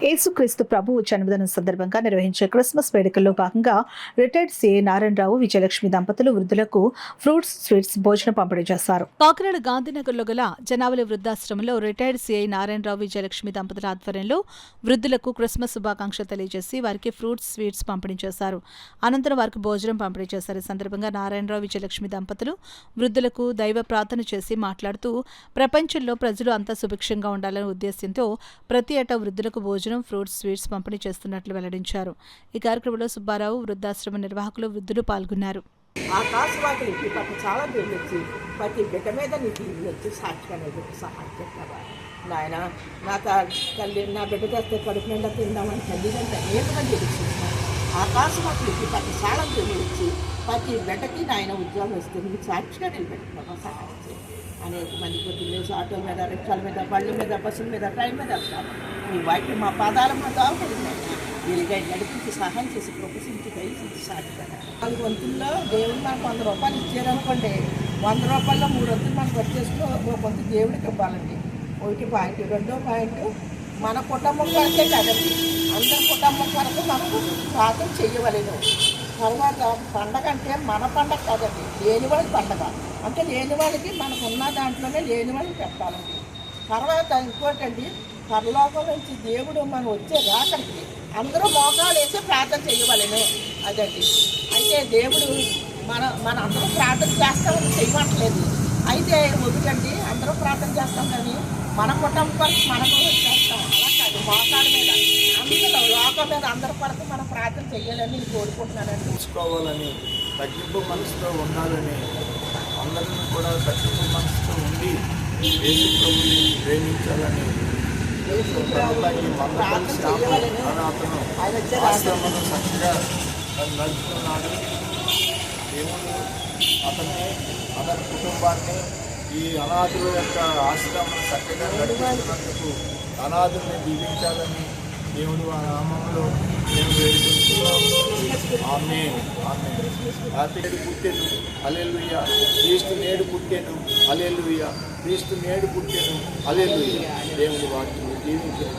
యేసుక్రీస్తు ప్రభువు జన్మదినం సందర్భంగా నిర్వహించే క్రిస్మస్ వేడుకల్లో భాగంగా రిటైర్డ్ సీఏ నారాయణరావు విజయలక్ష్మి దంపతులు వృద్ధులకు ఫ్రూట్స్ స్వీట్స్ భోజనం పంపిణీ చేశారు. కాకినాడ గాంధీనగర్లో గల జనావళి వృద్ధాశ్రమంలో రిటైర్డ్ సీఐ నారాయణరావు విజయలక్ష్మి దంపతుల ఆధ్వర్యంలో వృద్ధులకు క్రిస్మస్ శుభాకాంక్షలు తెలియజేసి వారికి ఫ్రూట్స్ స్వీట్స్ పంపిణీ చేశారు. అనంతరం వారికి భోజనం పంపిణీ చేశారు. ఈ సందర్భంగా నారాయణరావు విజయలక్ష్మి దంపతులు వృద్ధులకు దైవ ప్రార్థన చేసి మాట్లాడుతూ ప్రపంచంలో ప్రజలు అంతా సుభిక్షంగా ఉండాలనే ఉద్దేశంతో ప్రతి ఏటా వృద్ధులకు భోజనం ఫ్రూట్స్ స్వీట్స్ పంపిణీ చేస్తున్నట్లు వెల్లడించారు. ఈ కార్యక్రమంలో సుబ్బారావు, వృద్ధాశ్రమ నిర్వాహకులు, వృద్ధులు పాల్గొన్నారు. ఆకాశవాకులకి పాప చాలా దేవుడు వచ్చి ప్రతి బిడ్డ మీద నీ దీవులు వచ్చి సాక్షిగా సహాయం చేస్తావా నాయన. నా తల్లి నా బిడ్డ తెస్తే కడుపు నిండా తిందామని తల్లిదంటే అనేకమంది తెలుస్తున్నాను. ఆకాశవాకులకి ప్రతి చాలా దేవుడు వచ్చి ప్రతి బిడ్డకి నాయన ఉద్యోగం వస్తే నీకు సాక్షిగా నిలబెట్టుకున్నావా సహాయం చేయి. అనేక మంది పొద్దున్నే ఆటోల మీద, రిక్షాల మీద, బళ్ళ మీద, బస్సుల మీద, ట్రైన్ మీద వస్తాను. నీ వాక్యం మా పాదాల మీద దాగుతుందైనా వీలుగా నడిపించి సహాయం చేసి ప్రొఫెషన్కి దయచేసి సాక్షిగా 4 వంతుల్లో దేవుడు మనకు 100 రూపాయలు ఇచ్చారనుకోండి, 100 రూపాయల్లో 3 వంతులు మనం ఖర్చు చేసుకుని ఒక వంతు దేవుడికి ఇవ్వాలండి. 1 పాయింట్. 2వ పాయింట్ మన కుటుంబం కొరకే కదండి, అందరి కుటుంబం కొరకు మనకు ప్రార్థన చెయ్యవలేదు. తర్వాత పండగ అంటే మన పండగ కాదండి, లేనివాడి పండగ. అంటే లేని వాళ్ళకి మనకు ఉన్న దాంట్లోనే లేని వాళ్ళకి పెట్టాలండి. తర్వాత ఇంకోటండి, పరలోకం నుంచి దేవుడు మనం వచ్చే రాకడికి అందరూ మోకాలు వేసి ప్రార్థన చేయవలను. అదండి. అయితే దేవుడు మన అందరూ ప్రార్థన చేస్తామని చేయమంటలేదు. అయితే ఒకటండి, అందరూ ప్రార్థన చేస్తాం కానీ మన కుటుంబం మనకు చేస్తాం. అలా కాదు, మోకాళ్ళ మీద అందరూ లోకం మీద అందరి కొరకు మనం ప్రార్థన చేయాలని కోరుకుంటున్నానండి. చూసుకోవాలని, తగ్గింపు మనసుతో ఉండాలని, అందరిని కూడా తగ్గింపు మనసుతో ఉండి యేసుప్రభుని ప్రేమించాలని అతను ఆశ్రమను చక్కగా నడుపుతున్నాడు. దేవుడు అతని కుటుంబాన్ని, ఈ అనాథుల యొక్క ఆశ్రమను చక్కగా నడిపిస్తున్నందుకు అనాథుల్ని దీవించాలని దేవుడు ఆ నామంలో మేము వేడుకుంటున్నాము. ఆమేన్. హ్యాపీ నేడు పుట్టెను హల్లెలూయా, క్రీస్తు నేడు పుట్టెను హల్లెలూయా, క్రీస్తు నేడు పుట్టెను హల్లెలూయా. దేవుడి వాక్యం దీవించిన